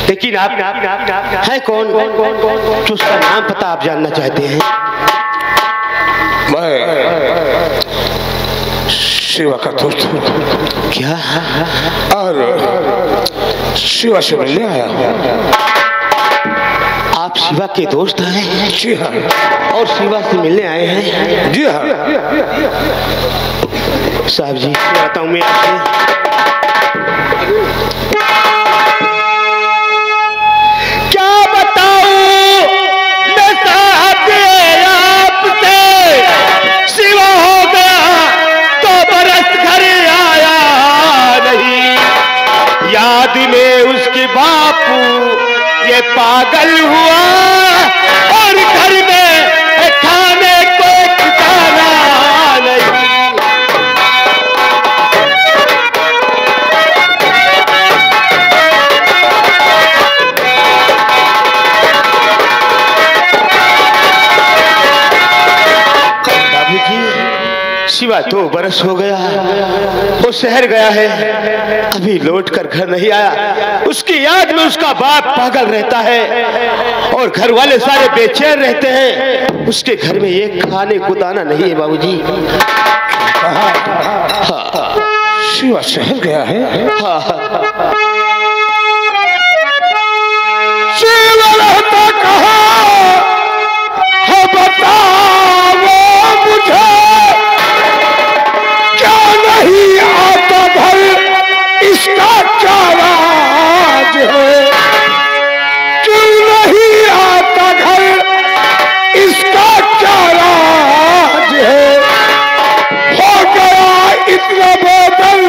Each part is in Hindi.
लेकिन आप है कौन, जो उसका नाम पता आप जानना चाहते हैं? मैं शिवा का दोस्त हूँ। क्या? और शिवा से मिलने आया हूँ। आप शिवा के दोस्त हैं? जी हाँ। और शिवा से मिलने आए हैं? जी हाँ। साहब जी बताऊं मैं आपसे, क्या बताऊं मैं साहब आपसे, शिवा हो गया तो बरस घर आया नहीं, याद में उसके बापू ये पागल हुआ, और घर में खाने को ठिकाना नहीं। शिवा 2 बरस हो गया, वो शहर गया है, अभी लौट कर घर नहीं आया। उसकी याद में उसका बाप पागल रहता है और घर वाले सारे बेचैन रहते हैं। उसके घर में एक खाने को दाना नहीं है बाबूजी। शिवा शहर गया है? शिवा रहता कहाँ है बताओ मुझे, नहीं आता घर इसका क्या राज है, क्यों नहीं आता घर इसका क्या राज है, हो गया इतना बदल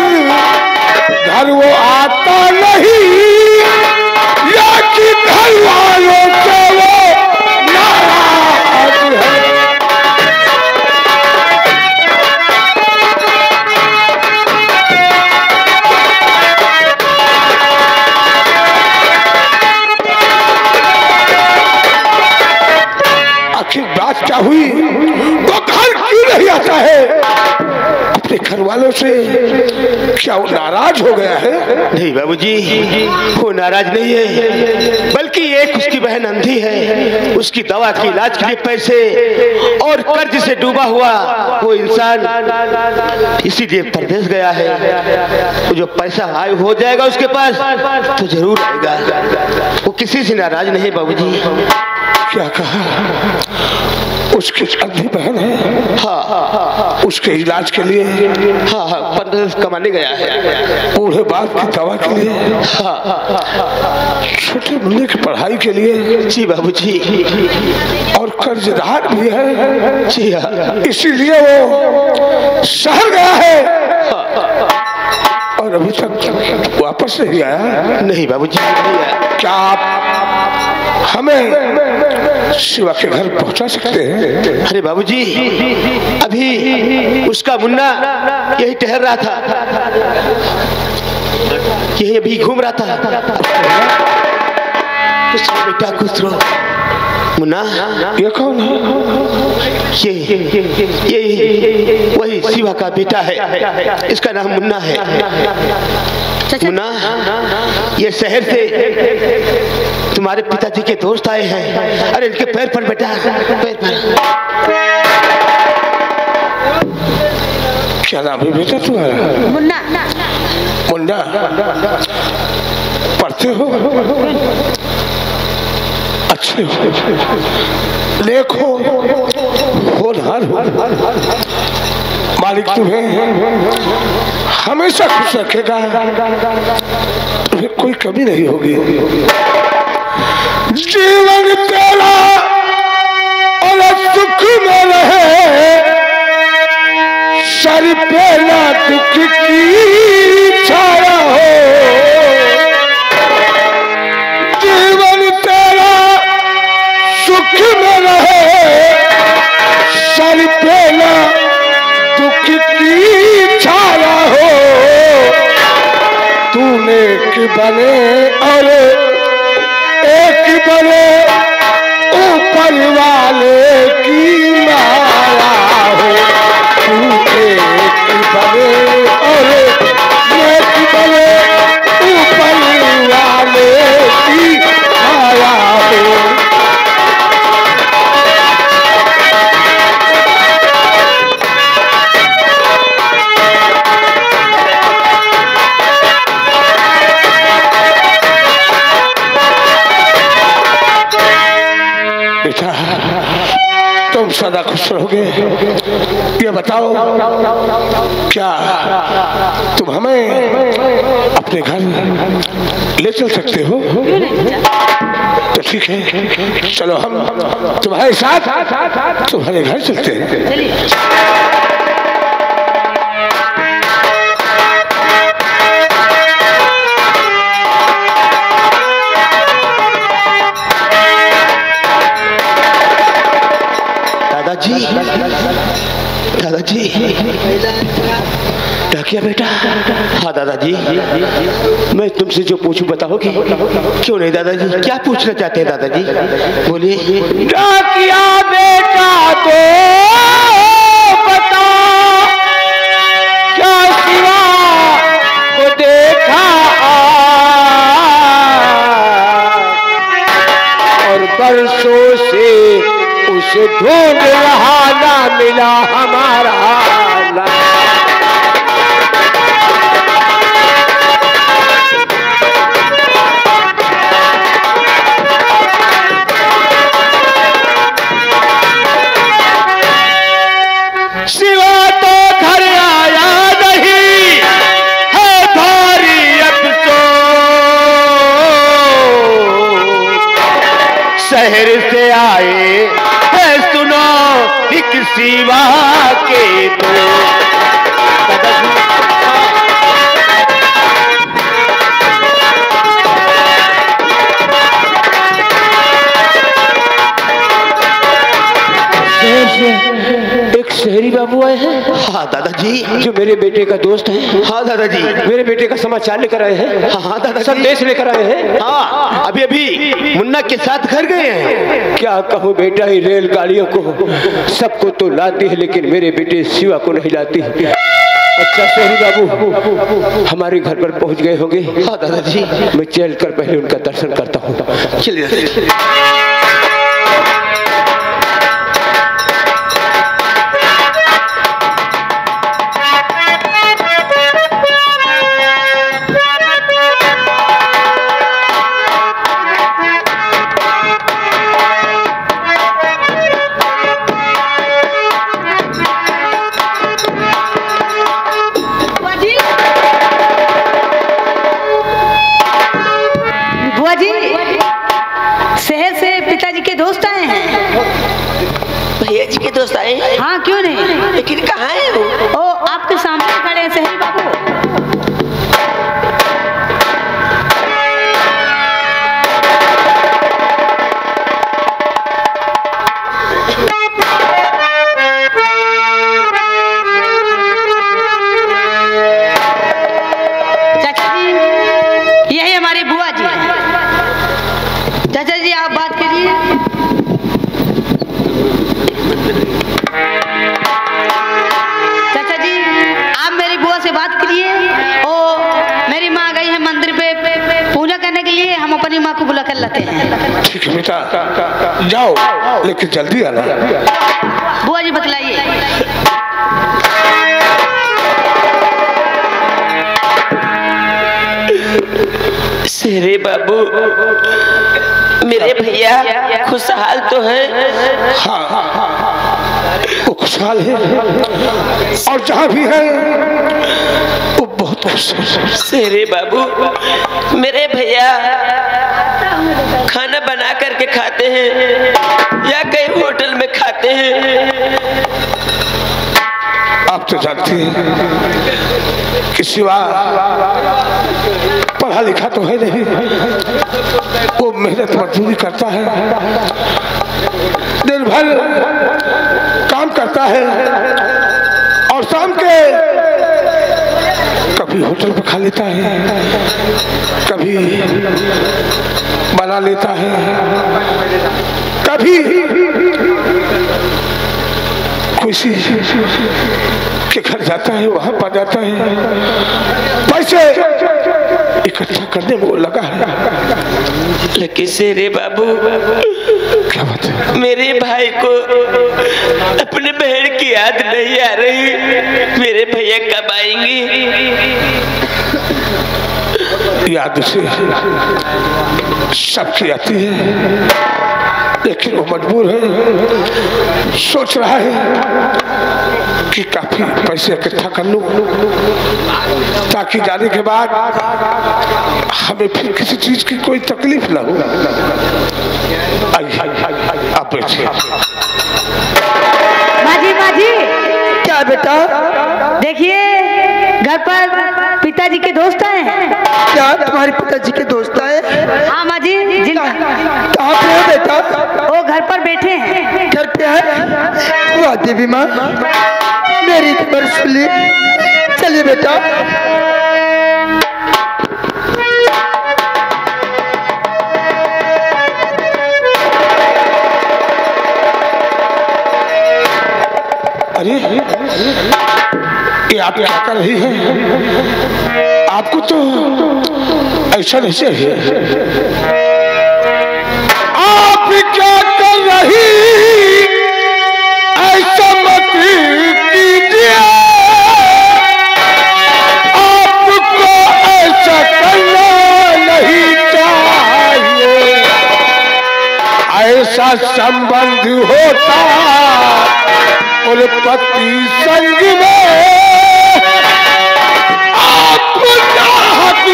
घर वो आता नहीं, या कि घर वालों से वो नाराज है। बात क्या हुई? वो घर क्यों नहीं आता है? अपने घर वालों से क्या वो नाराज हो गया है? नहीं बाबूजी, वो नाराज नहीं है, बल्कि एक उसकी बहन अंधी है, उसकी दवा के इलाज के लिए पैसे और कर्ज से डूबा हुआ वो इंसान इसीलिए परदेश गया है। तो जो पैसा आय हो जाएगा उसके पास तो जरूर आएगा। वो किसी से नाराज नहीं बाबूजी। क्या कहा? उसकी अंधी बहन है? हाँ। उसके इलाज के लिए? हाँ, परदेश कमाने गया है। बूढ़े बाप की दवा के लिए? छोटे मुन्ने की पढ़ाई के लिए? जी बाबूजी। और कर्जदार भी है? जी हाँ। इसीलिए वो शहर गया है और अभी तक वापस नहीं आया? नहीं बाबूजी, नहीं आया। क्या आप हमें शिवा के घर पहुंचा सकते हैं? अरे बाबूजी, अभी उसका मुन्ना यही टहल रहा था, यही अभी घूम रहा था। कुछ बेटा कुछ रो। मुन्ना, ये कौन है? ये वही शिवा का बेटा है, इसका नाम मुन्ना है। मुन्ना, ये शहर से तुम्हारे पिताजी के दोस्त आए हैं। अरे इनके पैर पर बेटा, पैर पर। क्या नाम है बेटा तुम्हारा? मुन्ना। मुन्ना, पढ़ते हो? अच्छे हो, देखो होनहार हो। मालिक तुम्हें हमेशा खुश रखेगा, तुम्हें कोई कमी नहीं होगी। जीवन तेरा और सुख में रहे, सर पे ना दुख की छाया हो। जीवन तेरा सुख में रहे, सर पे ना दुख की छाया हो। तूने एक बने और एक बने, ऊपर वाले की माया हो। तू एक बने और एक बने, ऊपर बेटा तुम सदा खुश रहोगे। ये बताओ क्या तुम हमें अपने घर ले चल सकते हो? तो ठीक है, चलो हम तुम्हारे साथ तुम्हारे घर चलते हैं। दादाजी, डाकिया बेटा। हाँ दादाजी, मैं तुमसे जो पूछूं बताओगे? क्यों नहीं दादाजी, क्या पूछना चाहते हैं दादाजी? बोलिए। डाकिया बेटा तो बता, क्या सिवा को देखा और बरसों से उसे ढूंढ रहा, ना मिला हमारा। सिवा तो घर आया नहीं है, भारी अफसोस शहर से आए सुनो एक सिवा के तो। एक शहरी बाबू आए हैं। हाँ दादाजी। जो मेरे बेटे का दोस्त है। हाँ दादाजी। मेरे बेटे का समाचार लेकर आए हैं। हाँ दादाजी। संदेश लेकर आए हैं। हाँ, अभी अभी मुन्ना के साथ घर गए हैं। क्या कहूँ बेटा, ही रेलगाड़ियों को सबको तो लाती है, लेकिन मेरे बेटे शिवा को नहीं लाती। अच्छा शहरी बाबू हमारे घर पर पहुँच गए होंगे। हाँ दादाजी। मैं चल कर पहले उनका दर्शन करता हूँ। चलिए। शहर से पिताजी के दोस्त आए हैं। भैया जी के दोस्त आए हैं? हाँ क्यों नहीं, लेकिन कहाँ है वो? ओ आपके सामने खड़े हैं शहरी बाबू। चाचा जी, यही हमारी बुआ जी हैं। चाचा जी आप बात करिए। चाचा जी आप मेरी बुआ से बात करिए। ओ मेरी माँ गई है मंदिर पे पूजा करने के लिए, हम अपनी माँ को बुला कर लाते हैं। ठीक है बेटा, जाओ लेकिन जल्दी आना। बुआ जी बतलाइए। शेरे बाबू, मेरे भैया खुशहाल तो हैं? हाँ, वो खुशहाल है और जहाँ भी है वो बहुत खुश है। शेरे बाबू, मेरे भैया खाना बना करके खाते हैं या कहीं होटल में खाते हैं? आप तो जानते हैं कि शिवा पढ़ा लिखा तो है नहीं, वो मेहनत मजदूरी करता है, दिन भर काम करता है और शाम के कभी होटल में खा लेता है, कभी बना लेता है, कभी किसी के घर जाता है, वहां पा जाता है, पैसे इकट्ठा करने में वो लगा है। लेकिन शेरे बाबू, क्या बात है? मेरे भाई को अपने बहन की याद नहीं आ रही। मेरे भैया कब आएंगे? याद से सबकी आती है, लेकिन वो मजबूर है, सोच रहा है कि काफी पैसे इकट्ठा कर लूं ताकि जाने के बाद हमें फिर किसी चीज की कोई तकलीफ ना हो। आप बैठिए। माजी क्या बेटा? देखिए, घर पर पिताजी के दोस्त हैं। क्या तुम्हारे पिताजी के दोस्त आए? हाँ माजी। कहाँ पे हो बेटा? वो घर पर बैठे हैं। घर पे है? वाह देवी माँ, मेरी खबर सुनी। चलिए बेटा। अरे ये आप क्या कर रही हैं? आपको तो ऐसा नहीं चाहिए। आप क्या कर रही, ऐसा मत कीजिए। आपको ऐसा करना नहीं चाहिए। ऐसा संबंध होता और पति संग में आप चाहत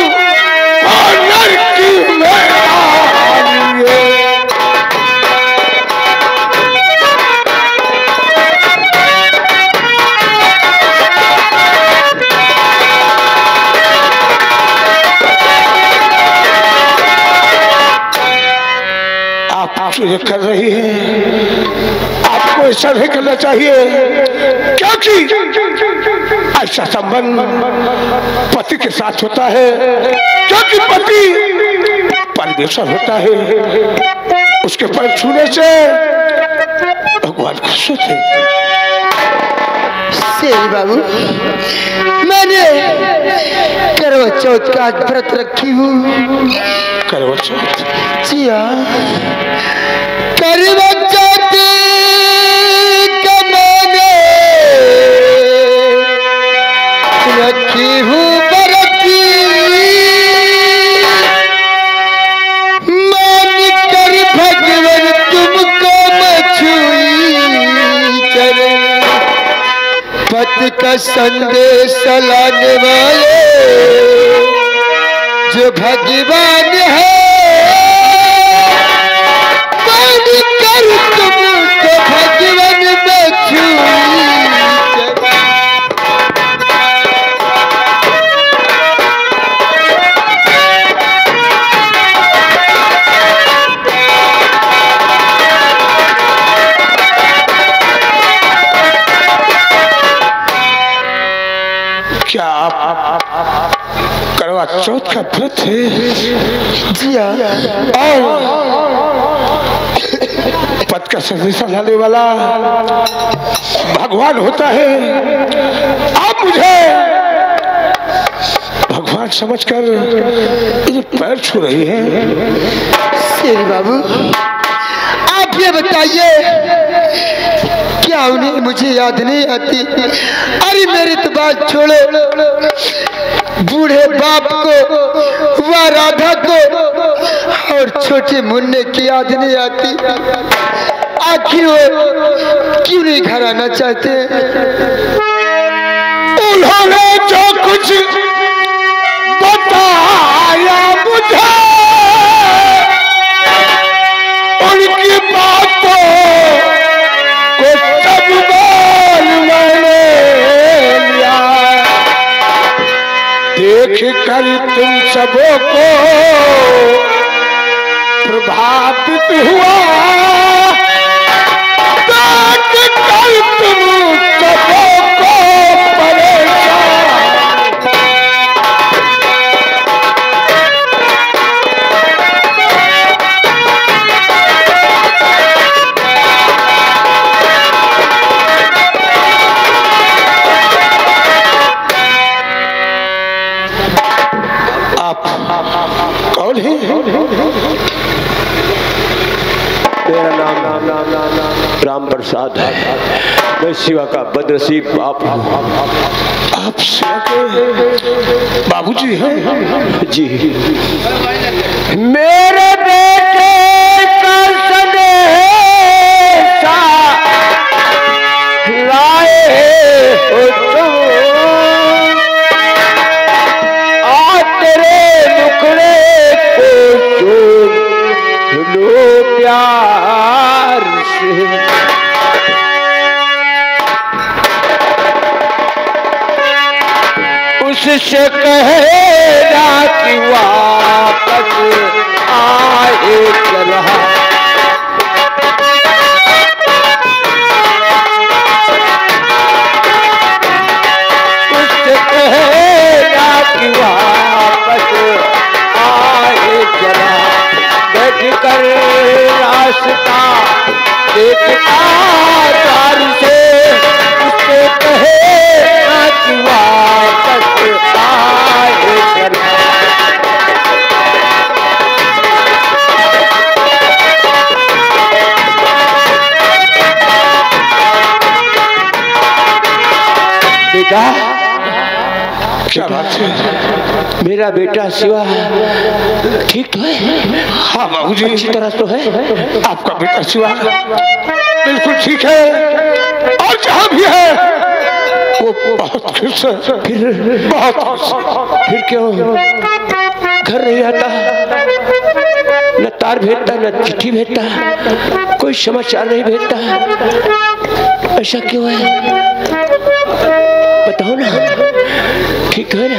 नरकी में आइए। आप जो कर रही हैं आपको ऐसा नहीं करना चाहिए, क्योंकि ऐसा संबंध पति के साथ होता है, क्योंकि पति परमेश्वर होता है। उसके पैर छूने से भगवान खुश होते हैं। शेरी बाबू, मैंने करवा चौथ का आज व्रत रखी हूँ। करवा चौथ? जी हाँ, करवा चौथ का मैंने रखी हूँ बरती। मान कर भगवान तुमको मछुई चरण, पति का संदेश लाने वाले जो भगवान है। मान कर तुमको भगवान मछुई क्या आप करवा चौथ का व्रत है? जी हाँ, और पद का संदेश लाने वाला भगवान होता है। आप मुझे भगवान समझकर मेरे पैर छू रही हैं। शेरी बाबू, आप ये बताइए, क्या उन्हें मुझे याद नहीं आती? अरे मेरी तो बात छोड़ो, बूढ़े बाप को, व राधा को और छोटे मुन्ने की याद नहीं आती। आखिर वो क्यों नहीं घर आना चाहते? उन्होंने जो कुछ बताया मुझे, उनकी बातों को सब बोल मैंने लिया। देख कर तुम सबों को प्रभावित हुआ, देख कर तुम सबों को परेशान। कौन है? मेरा नाम राम प्रसाद है। मैं शिवा का बदनसीब बाप हूँ। आप शिवा के बाबूजी हैं? जी। मेरे बेटे का स्नेह तेरे मुखड़े को चूम लो प्यार से, उससे कहना कि वापस आए चला, उससे कहना कि वापस आए चला, बैठ कर रास्ता देखता द्वार से, उससे कहना कि वापस आए चला। बेटा क्या बात है? मेरा बेटा शिवा ठीक तो है? हाँ बाबूजी, अच्छी तरह तो है। आपका बेटा शिवा बिल्कुल ठीक है, और जहाँ भी है वो बहुत खुश है। फिर बहुत खुश। फिर क्यों घर नहीं आता? न तार भेजता, न चिट्ठी भेजता, कोई समाचार नहीं भेजता, ऐसा क्यों है? बताओ ना, ठीक है ना?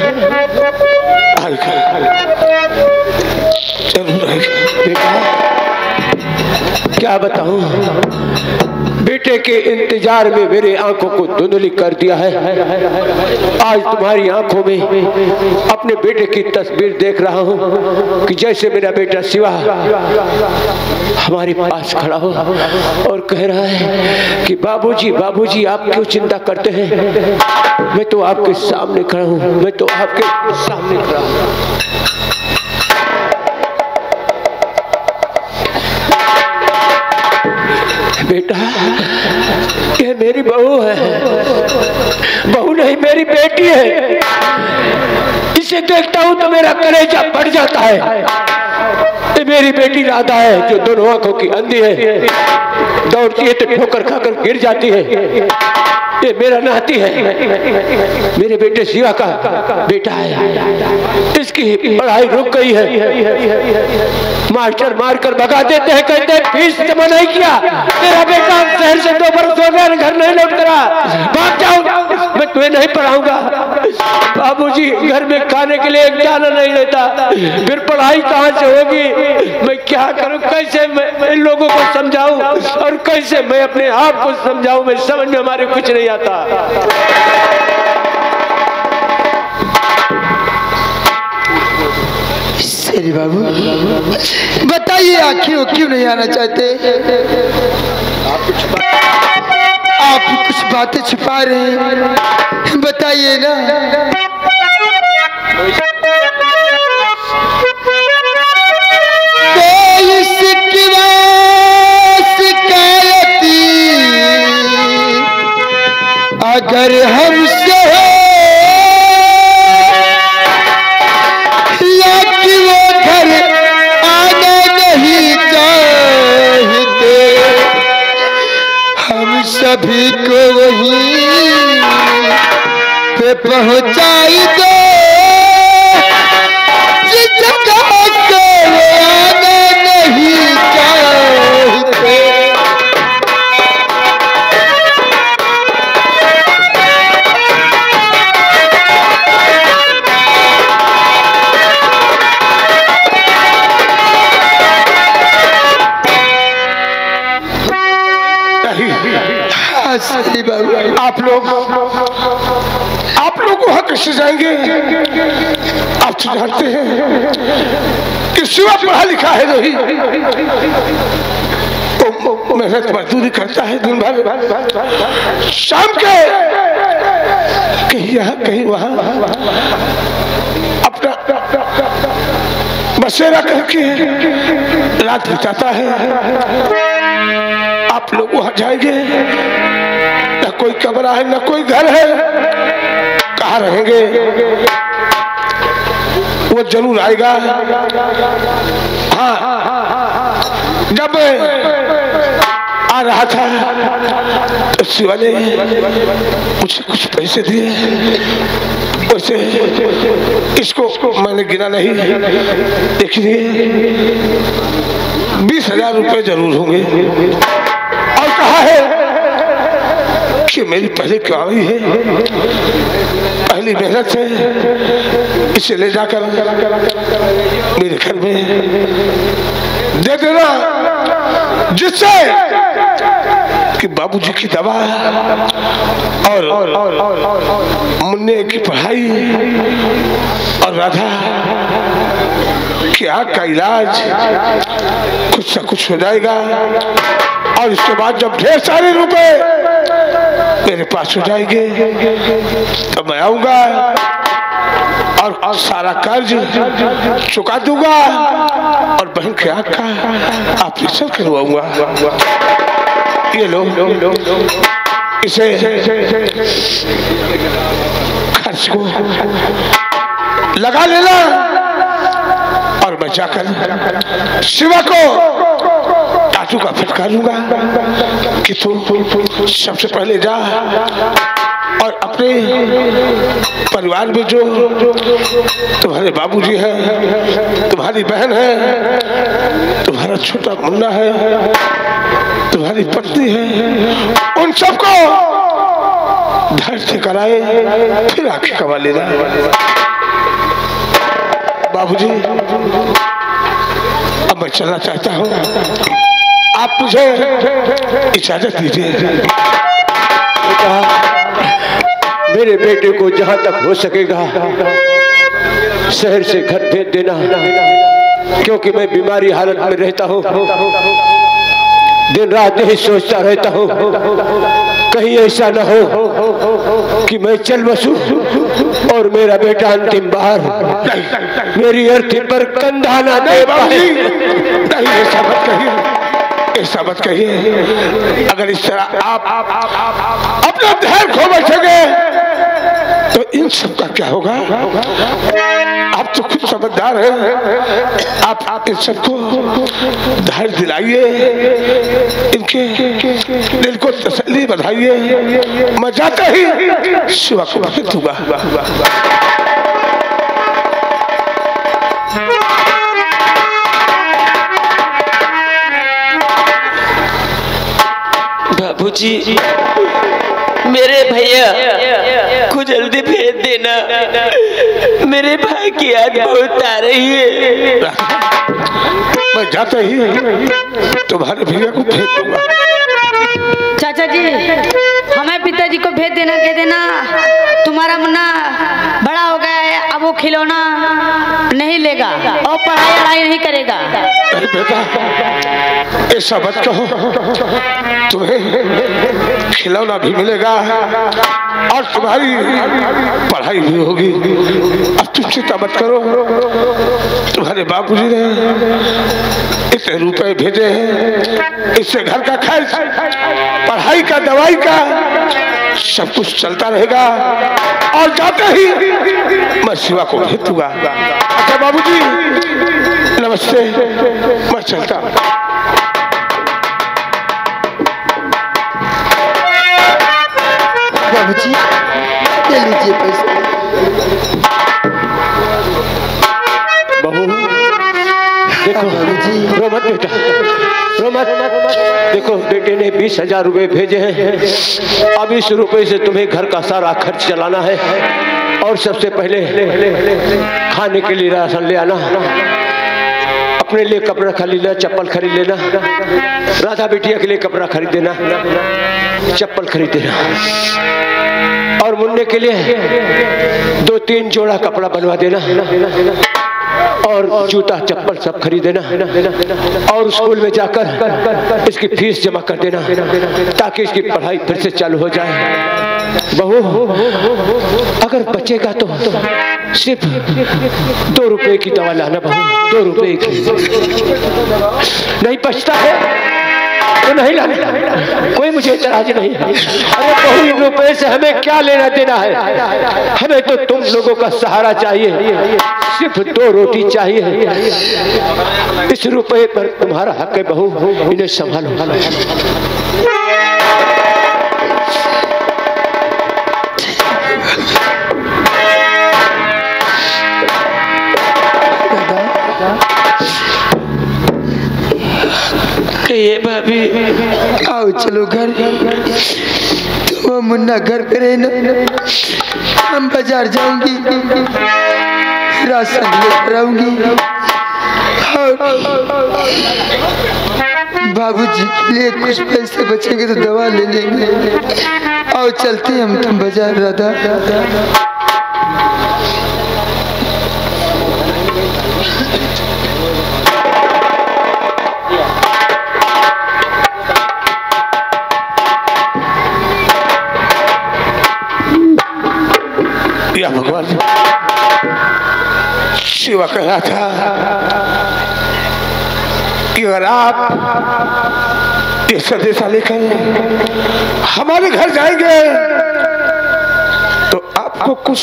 जरूर आएगा। बेटा क्या बताऊं, बेटे के इंतजार में मेरे आंखों को धुंधली कर दिया है। आज तुम्हारी आंखों में अपने बेटे की तस्वीर देख रहा हूं कि जैसे मेरा बेटा शिवा हमारे पास खड़ा हो और कह रहा है कि बाबूजी बाबूजी आप क्यों चिंता करते हैं, मैं तो आपके सामने खड़ा हूं, मैं तो आपके सामने खड़ा हूं। बेटा ये मेरी बहू है, बहू नहीं मेरी बेटी है। इसे देखता हूं तो मेरा कलेजा फट जाता है। ये मेरी बेटी राधा है जो दोनों आंखों की अंधी है, दौड़ती है तो ठोकर खाकर गिर जाती है। ये मेरा नाती है, मेरे बेटे शिवा का बेटा है। इसकी पढ़ाई रुक गई है, मास्टर मारकर भगा देते हैं, कहते हैं फीस जमा नहीं किया, तेरा बेटा शहर से 2 बरस हो गया, घर नहीं लौट करा, भाग जाओ, मैं तुम्हें नहीं पढ़ाऊंगा। बाबूजी घर में खाने के लिए एक दाना नहीं लेता, फिर पढ़ाई कहाँ से होगी? मैं क्या करूं, कैसे मैं इन लोगों को समझाऊं और कैसे मैं अपने आप को समझाऊं? मैं समझ में हमारे कुछ नहीं आता। शेरी बाबू बताइए आखिर क्यों नहीं आना चाहते? आप कुछ बातें छुपा रहे हैं, बताइए ना। कोई शिकवा शिकायती अगर हमसे हो या कि वो घर आना नहीं चाहते, हम सभी को वहीं पे पहुंचाई दो जिस जगह से वो आना नहीं चाहते। आप लोग वहां कैसे जाएंगे? आप तो जानते हैं कि शिवा पढ़ा लिखा है नहीं, मेहनत मजदूरी करता है दिन भर, शाम के कहीं यहाँ कहीं वहां अपना बसेरा करके रात बिताता है। आप लोग वहां जाएंगे, न कोई कमरा है न कोई घर है, कहाँ रहेंगे? वो जरूर आएगा। हाँ, जब आ रहा था शिवा ने मुझे कुछ पैसे दिए, वैसे इसको मैंने गिना नहीं, देखिए 20,000 रुपए जरूर होंगे। और कहा है कि मेरी पहले कमाई है, पहली मेहनत से, इसे ले जाकर मेरे घर में दे देना, जिससे कि बाबूजी की दवा और मुन्ने की पढ़ाई और राधा की आँख का इलाज कुछ से कुछ हो जाएगा। और इसके बाद जब ढेर सारे रुपए मेरे पास हो जाएंगे तो मैं आऊंगा और सारा कर्ज चुका दूंगा और बहन के आँख का ऑपरेशन करवाऊंगा। ये लो, इसे खर्च को लगा लेना और मैं जाकर शिवा को टाटू का फटकारूंगा कि तू सबसे पहले जा और अपने परिवार में जो तुम्हारे बाबूजी हैं, तुम्हारी बहन है, तुम्हारा छोटा मुन्ना है, तुम्हारी पत्नी है, उन सबको धैर्य से कराए, फिर आके कमा लेना। बाबूजी अब मैं चलना चाहता हूँ, आप मुझे इजाजत दीजिए। मेरे बेटे को जहाँ तक हो सकेगा शहर से घर भेज देना, क्योंकि मैं बीमारी हालत में रहता हूँ, दिन रात यही सोचता रहता हूँ कहीं ऐसा न हो कि मैं चल बसूं और मेरा बेटा अंतिम बार मेरी अर्थी पर कंधा ना दे पाए। नहीं, ऐसा मत कहिए, ऐसा मत कहिए। अगर इस तरह आप अपना धैर्य खो बैठोगे तो इन सब का क्या होगा? आप तो खुद समझदार हैं, आप इन सबको धैर्य दिलाइए, इनके दिल को तसल्ली बधाइए। मैं जाते ही शिवा को भेज दूंगा। बाबूजी, मेरे भैया को जल्दी भेज देना, मेरे भाई की याद बहुत आ रही है। मैं जाते ही तुम्हारे भैया को भेज दूंगा। चाचा जी, हमें पिताजी को भेज देना, कह देना तुम्हारा मुन्ना बड़ा हो गया है, अब वो खिलौना नहीं लेगा और पढ़ाई नहीं करेगा। अरे बेटा, ऐसा मत कहो, तुम्हें खिलौना भी मिलेगा और तुम्हारी पढ़ाई भी होगी। अब तुम चिंता मत करो, तुम्हारे बाबूजी ने इतने रुपए भेजे हैं, इससे घर का खर्च, पढ़ाई का, दवाई का सब कुछ चलता रहेगा। और जाते ही मैं शिवा को भेज दूंगा। अच्छा बाबूजी, नमस्ते, मैं चलता हूँ। बाबूजी, ले लीजिए पैसे। बहू देखो, रो मत बेटा, रो मत। देखो, बेटे ने 20,000 रुपए भेजे हैं। अब इस रुपए से तुम्हें घर का सारा खर्च चलाना है और सबसे पहले खाने के लिए राशन ले आना, अपने लिए कपड़ा खरीद लेना, चप्पल खरीद लेना, राधा बिटिया के लिए कपड़ा खरीद देना, चप्पल खरीद देना, और मुन्ने के लिए 2-3 जोड़ा कपड़ा बनवा देना और जूता चप्पल सब खरीद देना और स्कूल में जाकर इसकी फीस जमा कर देना ताकि इसकी पढ़ाई फिर से चालू हो जाए। बहू, अगर बचेगा तो सिर्फ 2 रुपए की दवा लाना बहू, 2 रुपए की। नहीं बचता है तो नहीं लाने, कोई मुझे इतराज नहीं है। अरे बहुत रुपए से हमें क्या लेना देना है, हमें तो तुम लोगों का सहारा चाहिए, सिर्फ 2 रोटी चाहिए। इस रुपए पर तुम्हारा हक है बहू, इन्हें संभालो। चलो घर। तो मुन्ना घर पे रहना, हम बाजार जाऊंगी, राशन लेकर आऊंगी और बाबूजी के लिए कुछ पैसे बचेंगे तो दवा ले लेंगे और चलते हैं हम तुम बाजार। राधा या भगवान, शिवा कह रहा था कि अगर आप ये संदेशा लेकर हमारे घर जाएंगे तो आपको कुछ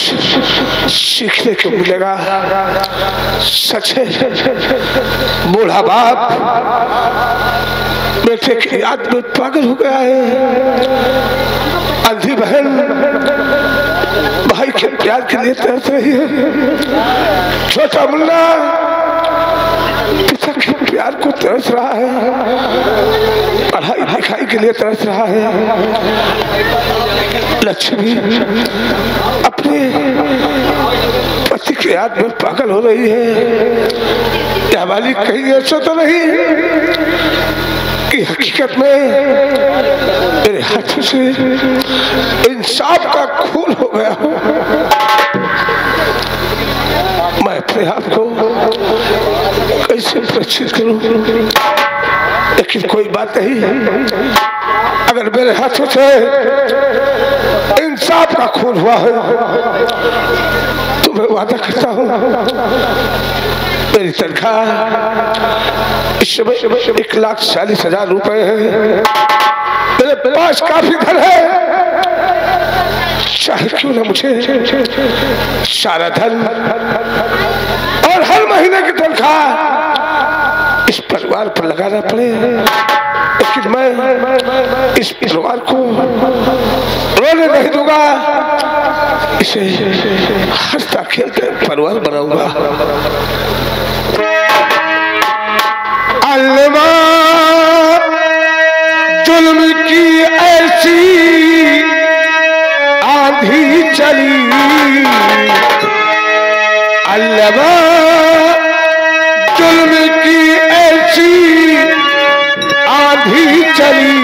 सीखने को मिलेगा। सच है, बूढ़ा बाप बेटे की याद में पागल हो गया है, अंधी बहन भाई के प्यार के लिए तरस रही है, छोटा मुन्ना पिता के प्यार को तरस रहा है, पढ़ाई लिखाई के लिए तरस रहा है। लक्ष्मी अपने पति के याद में पागल हो रही है। क्या मालिक कहीं ऐसा तो नहीं कि हकीकत में मेरे हाथों से इंसाफ का खून हो गया हो? मैं अपने आप को कैसे सुरक्षित करूं? लेकिन कोई बात नहीं, अगर मेरे हाथों से इंसाफ का खून हुआ है तो मैं वादा करता हूं मेरी तनख्वाह इस समय 1,40,000 रुपए है। मेरे पास काफी धन है, चाहे क्यों ना मुझे सारा धन और हर महीने की तनख्वाह इस परिवार पर लगाना पड़े, लेकिन मैं इस परिवार को रोने नहीं दूंगा। इसे हंसता खेलते परिवार बनाऊंगा। अल्लामा जुल्म की ऐसी आंधी चली, अल्लामा जुल्म की ऐसी आंधी चली,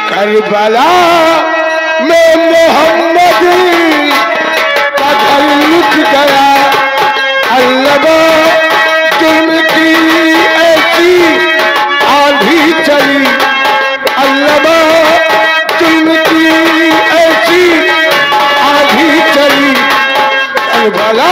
करबला में मोहम्मद का घर लुट गया। अल्लामा जुल्म की ऐसी आंधी चली, अल्लामा जुल्म की ऐसी आंधी चली, करबला